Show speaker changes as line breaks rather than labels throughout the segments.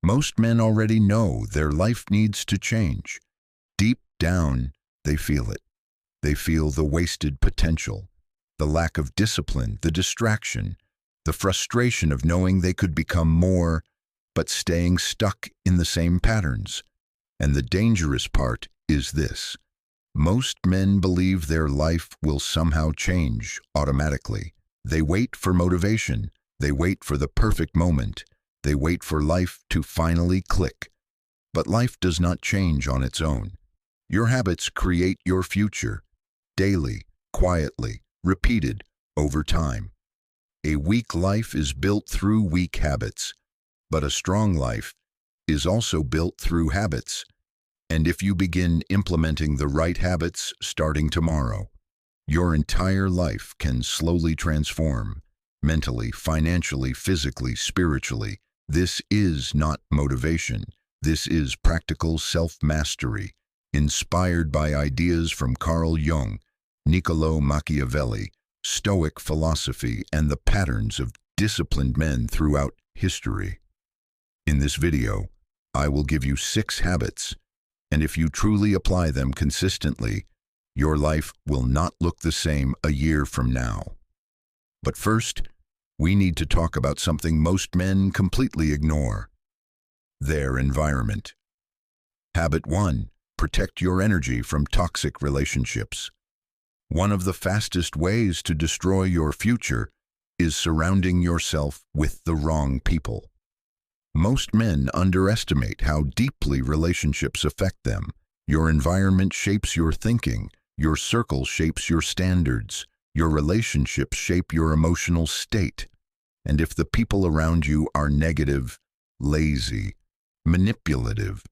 Most men already know their life needs to change. Deep down, they feel it. They feel the wasted potential, the lack of discipline, the distraction, the frustration of knowing they could become more, but staying stuck in the same patterns. And the dangerous part is this. Most men believe their life will somehow change automatically. They wait for motivation. They wait for the perfect moment. They wait for life to finally click. But life does not change on its own. Your habits create your future, daily, quietly, repeated over time. A weak life is built through weak habits, but a strong life is also built through habits. And if you begin implementing the right habits starting tomorrow, your entire life can slowly transform, mentally, financially, physically, spiritually. This is not motivation. This is practical self-mastery, inspired by ideas from Carl Jung, Niccolò Machiavelli, Stoic philosophy, and the patterns of disciplined men throughout history. In this video, I will give you 6 habits, and if you truly apply them consistently, your life will not look the same a year from now. But first, we need to talk about something most men completely ignore: their environment. Habit 1. Protect your energy from toxic relationships. One of the fastest ways to destroy your future is surrounding yourself with the wrong people. Most men underestimate how deeply relationships affect them. Your environment shapes your thinking, your circle shapes your standards, your relationships shape your emotional state. And if the people around you are negative, lazy, manipulative,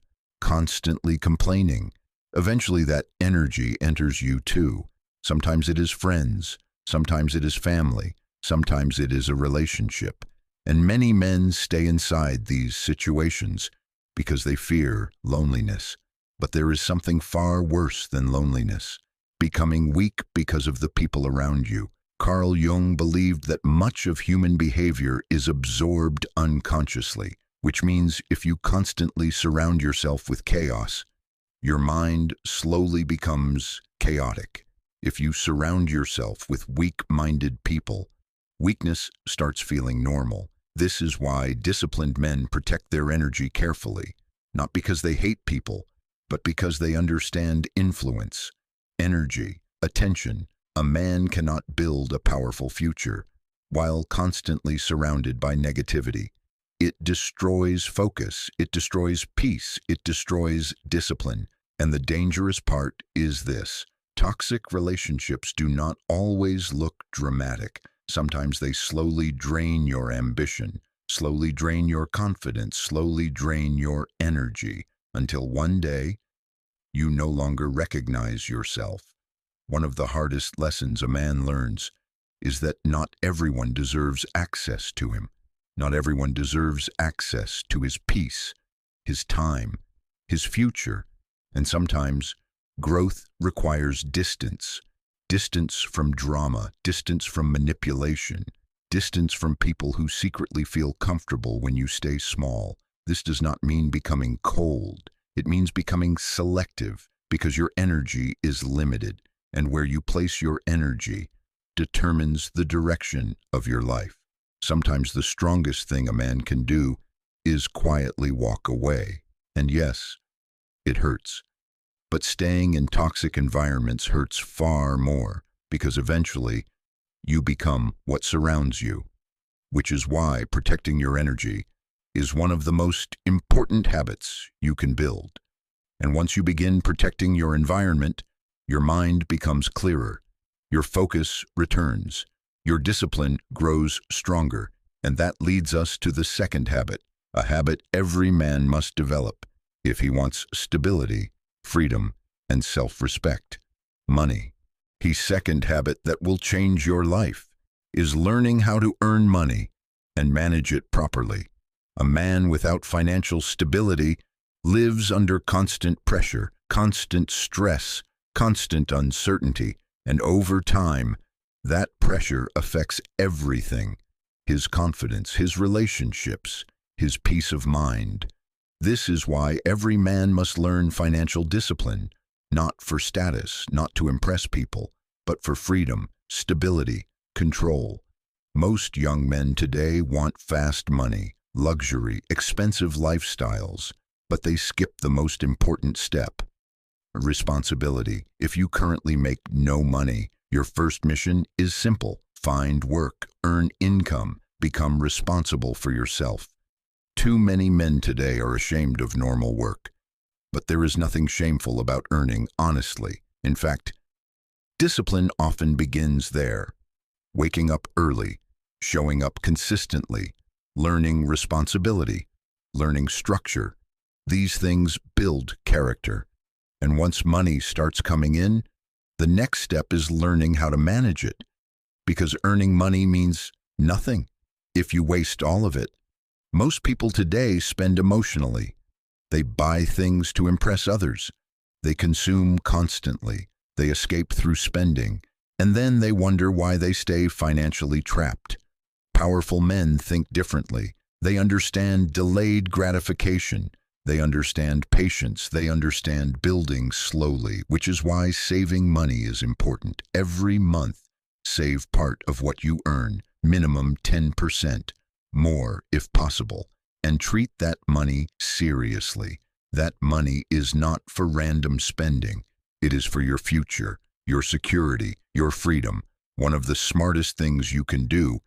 constantly complaining, eventually that energy enters you too. Sometimes it is friends, sometimes it is family, sometimes it is a relationship. And many men stay inside these situations because they fear loneliness. But there is something far worse than loneliness: becoming weak because of the people around you. Carl Jung believed that much of human behavior is absorbed unconsciously, which means if you constantly surround yourself with chaos, your mind slowly becomes chaotic. If you surround yourself with weak-minded people, weakness starts feeling normal. This is why disciplined men protect their energy carefully, not because they hate people, but because they understand influence, energy, attention. A man cannot build a powerful future while constantly surrounded by negativity. It destroys focus, it destroys peace, it destroys discipline. And the dangerous part is this: toxic relationships do not always look dramatic. Sometimes they slowly drain your ambition, slowly drain your confidence, slowly drain your energy, until one day you no longer recognize yourself. One of the hardest lessons a man learns is that not everyone deserves access to him. Not everyone deserves access to his peace, his time, his future. And sometimes growth requires distance. Distance from drama, distance from manipulation, distance from people who secretly feel comfortable when you stay small. This does not mean becoming cold. It means becoming selective, because your energy is limited, and where you place your energy determines the direction of your life. Sometimes the strongest thing a man can do is quietly walk away. And yes, it hurts. But staying in toxic environments hurts far more, because eventually you become what surrounds you, which is why protecting your energy is one of the most important habits you can build. And once you begin protecting your environment, your mind becomes clearer, your focus returns, your discipline grows stronger, and that leads us to the second habit, a habit every man must develop if he wants stability, freedom, and self-respect: money. His second habit that will change your life is learning how to earn money and manage it properly. A man without financial stability lives under constant pressure, constant stress, constant uncertainty, and over time, that pressure affects everything: his confidence, his relationships, his peace of mind. This is why every man must learn financial discipline, not for status, not to impress people, but for freedom, stability, control. Most young men today want fast money, luxury, expensive lifestyles, but they skip the most important step: responsibility. If you currently make no money, your first mission is simple: find work, earn income, become responsible for yourself. Too many men today are ashamed of normal work, but there is nothing shameful about earning honestly. In fact, discipline often begins there: waking up early, showing up consistently, learning responsibility, learning structure. These things build character. And once money starts coming in, the next step is learning how to manage it, because earning money means nothing if you waste all of it. Most people today spend emotionally. They buy things to impress others. They consume constantly. They escape through spending. And then they wonder why they stay financially trapped. Powerful men think differently. They understand delayed gratification. They understand patience. They understand building slowly, which is why saving money is important. Every month, save part of what you earn, minimum 10%. More if possible, and treat that money seriously. That money is not for random spending. It is for your future, your security, your freedom. One of the smartest things you can do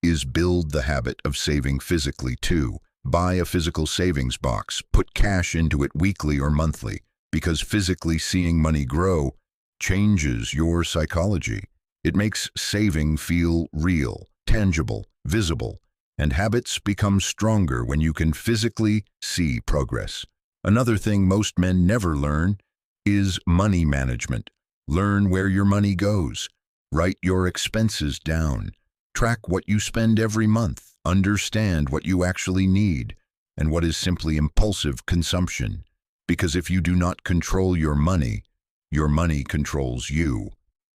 is build the habit of saving physically too. Buy a physical savings box, put cash into it weekly or monthly, because physically seeing money grow changes your psychology. It makes saving feel real, tangible, visible. And habits become stronger when you can physically see progress. Another thing most men never learn is money management. Learn where your money goes. Write your expenses down. Track what you spend every month. Understand what you actually need and what is simply impulsive consumption. Because if you do not control your money controls you.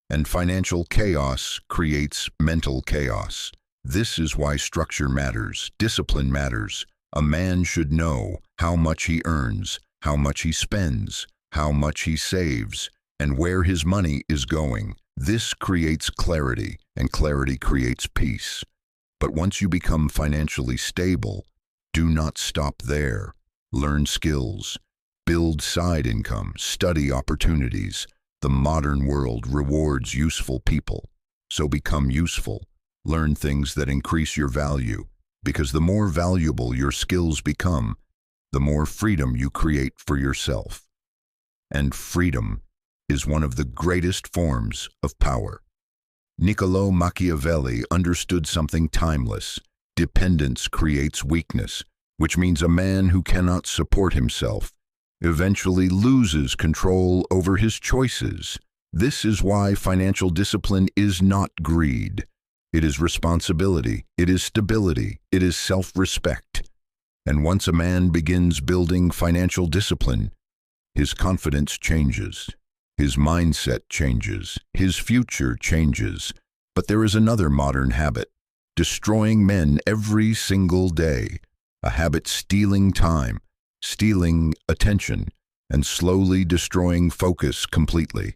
And financial chaos creates mental chaos. This is why structure matters, discipline matters. A man should know how much he earns, how much he spends, how much he saves, and where his money is going. This creates clarity, and clarity creates peace. But once you become financially stable, do not stop there. Learn skills, build side income, study opportunities. The modern world rewards useful people, so become useful. Learn things that increase your value, because the more valuable your skills become, the more freedom you create for yourself. And freedom is one of the greatest forms of power. Niccolò Machiavelli understood something timeless: dependence creates weakness, which means a man who cannot support himself eventually loses control over his choices. This is why financial discipline is not greed. It is responsibility, it is stability, it is self-respect. And once a man begins building financial discipline, his confidence changes, his mindset changes, his future changes. But there is another modern habit, destroying men every single day, a habit stealing time, stealing attention, and slowly destroying focus completely.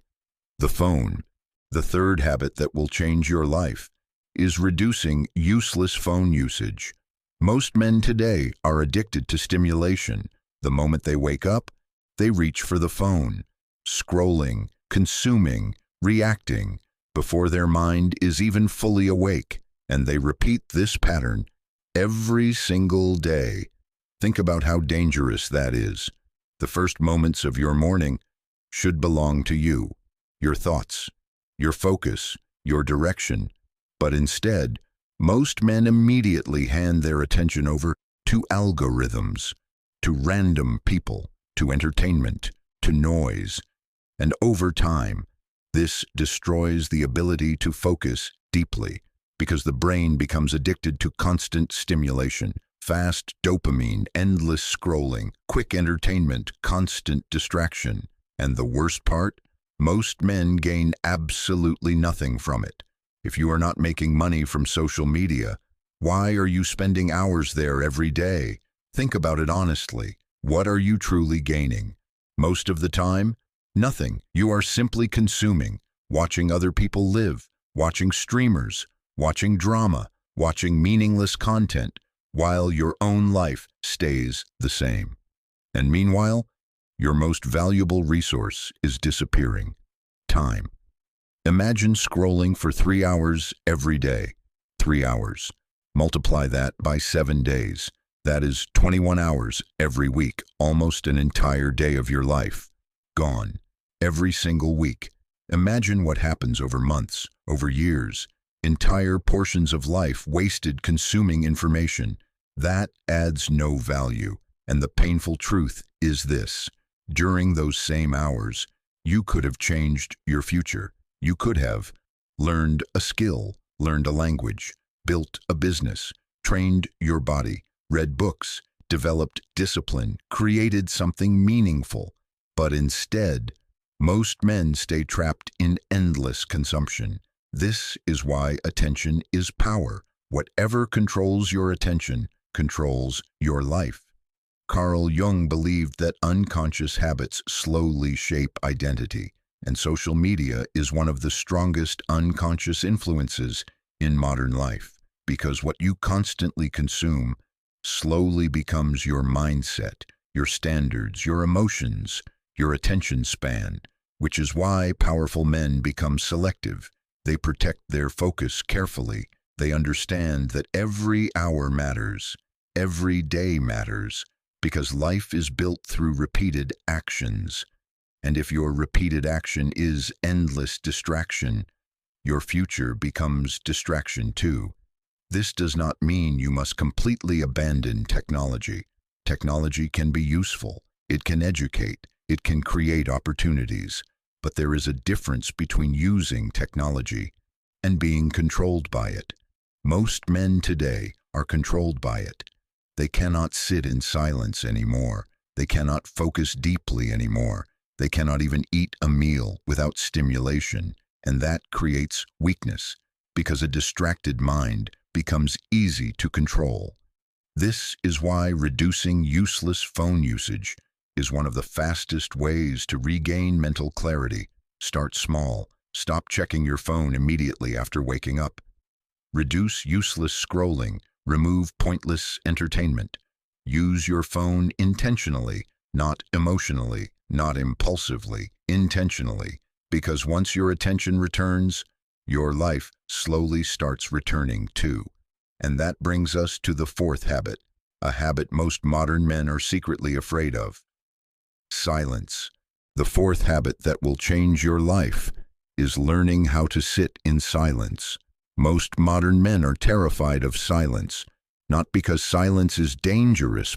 The phone. The third habit that will change your life is reducing useless phone usage. Most men today are addicted to stimulation. The moment they wake up, they reach for the phone, scrolling, consuming, reacting, before their mind is even fully awake, and they repeat this pattern every single day. Think about how dangerous that is. The first moments of your morning should belong to you, your thoughts, your focus, your direction. But instead, most men immediately hand their attention over to algorithms, to random people, to entertainment, to noise. And over time, this destroys the ability to focus deeply, because the brain becomes addicted to constant stimulation, fast dopamine, endless scrolling, quick entertainment, constant distraction. And the worst part? Most men gain absolutely nothing from it. If you are not making money from social media, why are you spending hours there every day? Think about it honestly. What are you truly gaining? Most of the time, nothing. You are simply consuming, watching other people live, watching streamers, watching drama, watching meaningless content, while your own life stays the same. And meanwhile, your most valuable resource is disappearing: time. Imagine scrolling for 3 hours every day. 3 hours. Multiply that by 7 days. That is 21 hours every week, almost an entire day of your life. Gone. Every single week. Imagine what happens over months, over years. Entire portions of life wasted consuming information. That adds no value. And the painful truth is this: during those same hours, you could have changed your future. You could have learned a skill, learned a language, built a business, trained your body, read books, developed discipline, created something meaningful. But instead, most men stay trapped in endless consumption. This is why attention is power. Whatever controls your attention controls your life. Carl Jung believed that unconscious habits slowly shape identity, and social media is one of the strongest unconscious influences in modern life, because what you constantly consume slowly becomes your mindset, your standards, your emotions, your attention span, which is why powerful men become selective. They protect their focus carefully. They understand that every hour matters, every day matters, because life is built through repeated actions. And if your repeated action is endless distraction, your future becomes distraction too. This does not mean you must completely abandon technology. Technology can be useful, it can educate, it can create opportunities, but there is a difference between using technology and being controlled by it. Most men today are controlled by it. They cannot sit in silence anymore. They cannot focus deeply anymore. They cannot even eat a meal without stimulation, and that creates weakness, because a distracted mind becomes easy to control. This is why reducing useless phone usage is one of the fastest ways to regain mental clarity. Start small. Stop checking your phone immediately after waking up. Reduce useless scrolling. Remove pointless entertainment. Use your phone intentionally, not emotionally, not impulsively, intentionally, because once your attention returns, your life slowly starts returning too. And that brings us to the fourth habit, a habit most modern men are secretly afraid of: silence. The fourth habit that will change your life is learning how to sit in silence. Most modern men are terrified of silence, not because silence is dangerous,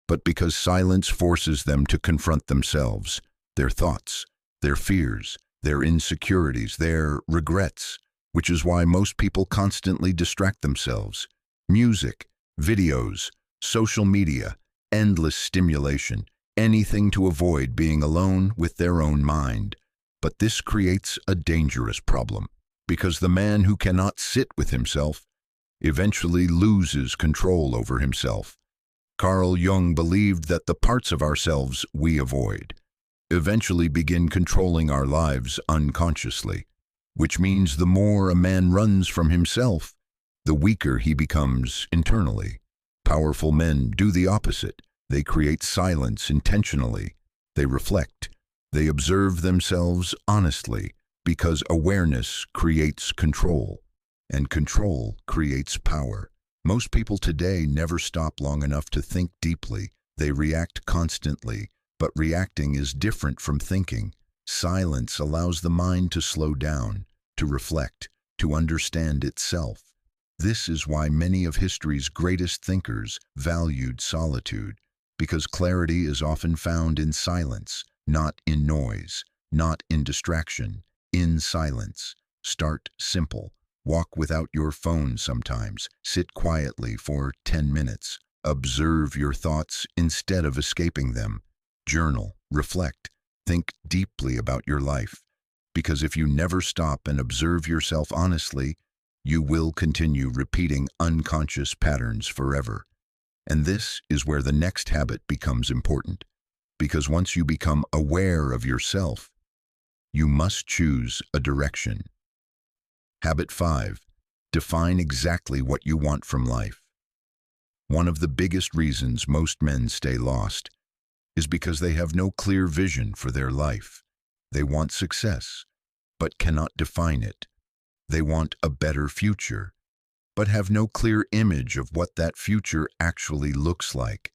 but because silence forces them to confront themselves, their thoughts, their fears, their insecurities, their regrets, which is why most people constantly distract themselves. Music, videos, social media, endless stimulation, anything to avoid being alone with their own mind. But this creates a dangerous problem, because the man who cannot sit with himself eventually loses control over himself. Carl Jung believed that the parts of ourselves we avoid eventually begin controlling our lives unconsciously, which means the more a man runs from himself, the weaker he becomes internally. Powerful men do the opposite. They create silence intentionally. They reflect. They observe themselves honestly, because awareness creates control, and control creates power. Most people today never stop long enough to think deeply. They react constantly, but reacting is different from thinking. Silence allows the mind to slow down, to reflect, to understand itself. This is why many of history's greatest thinkers valued solitude, because clarity is often found in silence, not in noise, not in distraction, in silence. Start simple. Walk without your phone sometimes. Sit quietly for 10 minutes. Observe your thoughts instead of escaping them. Journal, reflect, think deeply about your life. Because if you never stop and observe yourself honestly, you will continue repeating unconscious patterns forever. And this is where the next habit becomes important, because once you become aware of yourself, you must choose a direction. Habit 5. Define exactly what you want from life. One of the biggest reasons most men stay lost is because they have no clear vision for their life. They want success, but cannot define it. They want a better future, but have no clear image of what that future actually looks like.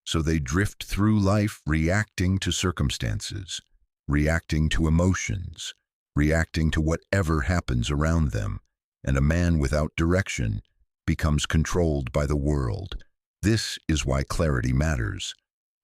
So they drift through life reacting to circumstances, reacting to emotions, reacting to whatever happens around them, and a man without direction becomes controlled by the world. This is why clarity matters.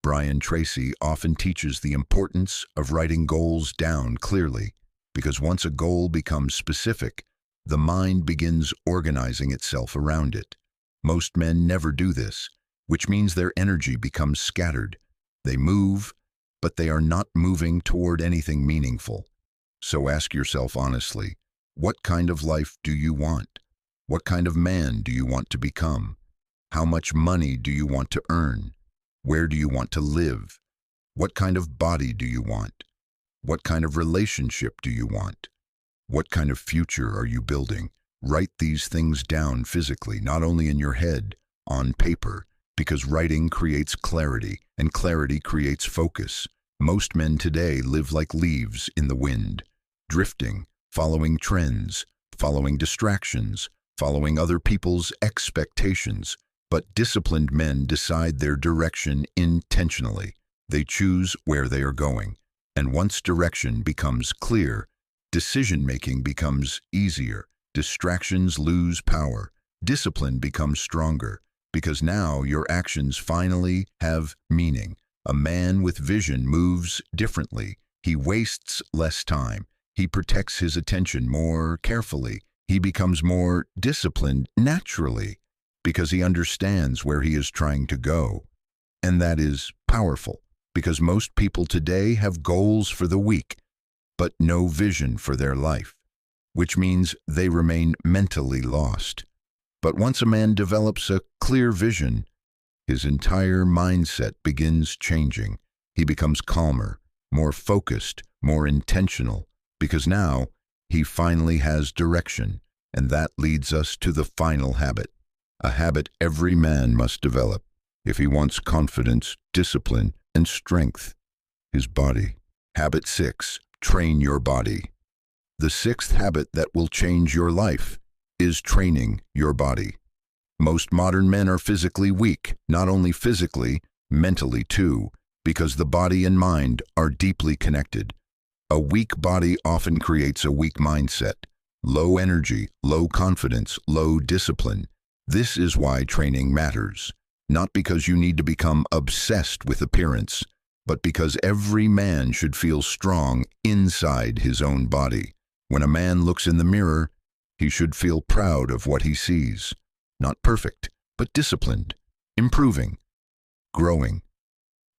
Brian Tracy often teaches the importance of writing goals down clearly, because once a goal becomes specific, the mind begins organizing itself around it. Most men never do this, which means their energy becomes scattered. They move, but they are not moving toward anything meaningful. So ask yourself honestly, what kind of life do you want? What kind of man do you want to become? How much money do you want to earn? Where do you want to live? What kind of body do you want? What kind of relationship do you want? What kind of future are you building? Write these things down physically, not only in your head, on paper, because writing creates clarity, and clarity creates focus. Most men today live like leaves in the wind, drifting, following trends, following distractions, following other people's expectations. But disciplined men decide their direction intentionally. They choose where they are going. And once direction becomes clear, decision-making becomes easier. Distractions lose power. Discipline becomes stronger, because now your actions finally have meaning. A man with vision moves differently. He wastes less time. He protects his attention more carefully. He becomes more disciplined naturally, because he understands where he is trying to go. And that is powerful, because most people today have goals for the week, but no vision for their life, which means they remain mentally lost. But once a man develops a clear vision, his entire mindset begins changing. He becomes calmer, more focused, more intentional, because now he finally has direction, and that leads us to the final habit. A habit every man must develop if he wants confidence, discipline, and strength. His body. Habit 6. Train your body. The sixth habit that will change your life is training your body. Most modern men are physically weak, not only physically, mentally too, because the body and mind are deeply connected. A weak body often creates a weak mindset, low energy, low confidence, low discipline. This is why training matters, not because you need to become obsessed with appearance, but because every man should feel strong inside his own body. When a man looks in the mirror, he should feel proud of what he sees. Not perfect, but disciplined, improving, growing.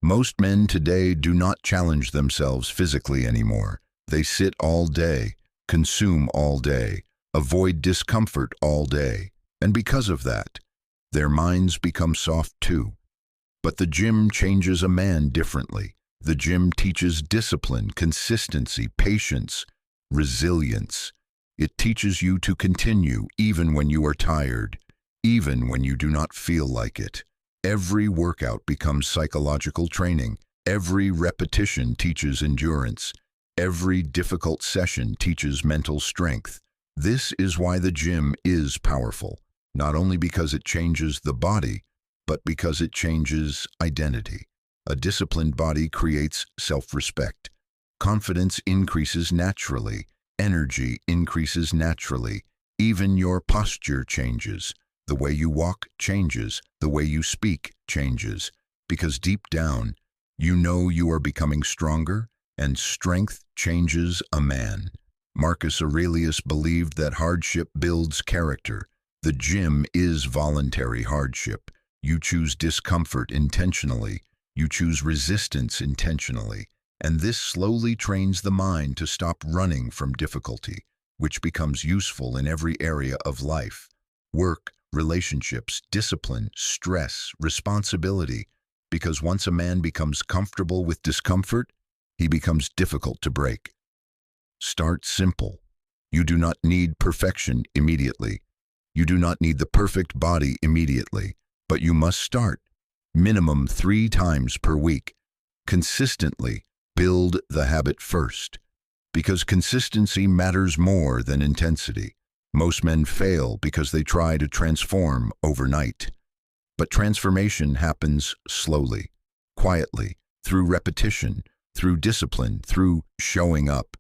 Most men today do not challenge themselves physically anymore. They sit all day, consume all day, avoid discomfort all day. And because of that, their minds become soft too. But the gym changes a man differently. The gym teaches discipline, consistency, patience, resilience. It teaches you to continue even when you are tired, even when you do not feel like it. Every workout becomes psychological training. Every repetition teaches endurance. Every difficult session teaches mental strength. This is why the gym is powerful. Not only because it changes the body, but because it changes identity. A disciplined body creates self-respect. Confidence increases naturally. Energy increases naturally. Even your posture changes. The way you walk changes. The way you speak changes. Because deep down, you know you are becoming stronger, and strength changes a man. Marcus Aurelius believed that hardship builds character. The gym is voluntary hardship. You choose discomfort intentionally. You choose resistance intentionally. And this slowly trains the mind to stop running from difficulty, which becomes useful in every area of life: work, relationships, discipline, stress, responsibility. Because once a man becomes comfortable with discomfort, he becomes difficult to break. Start simple. You do not need perfection immediately. You do not need the perfect body immediately, but you must start. Minimum 3 times per week. Consistently build the habit first, because consistency matters more than intensity. Most men fail because they try to transform overnight. But transformation happens slowly, quietly, through repetition, through discipline, through showing up.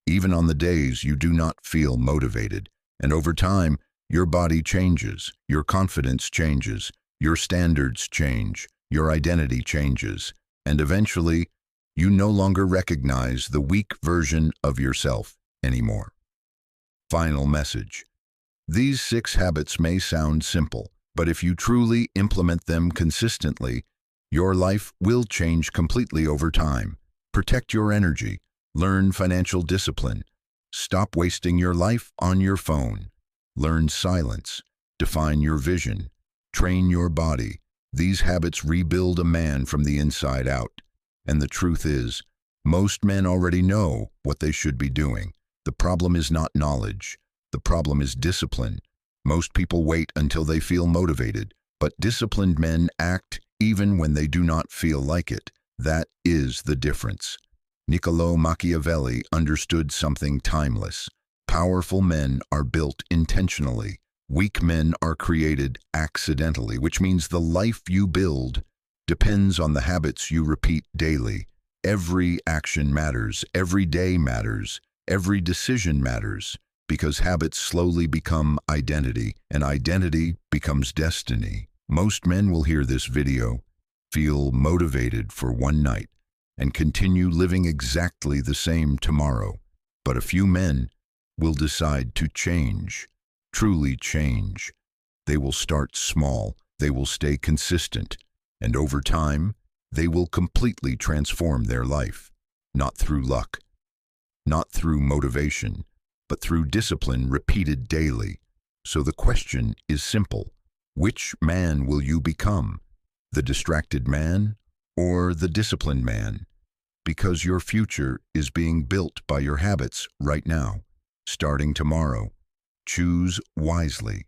Even on the days you do not feel motivated. And over time, your body changes, your confidence changes, your standards change, your identity changes, and eventually, you no longer recognize the weak version of yourself anymore. Final message. These 6 habits may sound simple, but if you truly implement them consistently, your life will change completely over time. Protect your energy. Learn financial discipline. Stop wasting your life on your phone. Learn silence. Define your vision. Train your body. These habits rebuild a man from the inside out. And the truth is, most men already know what they should be doing. The problem is not knowledge. The problem is discipline. Most people wait until they feel motivated, but disciplined men act even when they do not feel like it. That is the difference. Niccolò Machiavelli understood something timeless. Powerful men are built intentionally. Weak men are created accidentally, which means the life you build depends on the habits you repeat daily. Every action matters, every day matters, every decision matters, because habits slowly become identity, and identity becomes destiny. Most men will hear this video, feel motivated for one night, and continue living exactly the same tomorrow. But a few men will decide to change, truly change. They will start small, they will stay consistent, and over time, they will completely transform their life, not through luck, not through motivation, but through discipline repeated daily. So the question is simple. Which man will you become? The distracted man or the disciplined man? Because your future is being built by your habits right now, starting tomorrow. Choose wisely.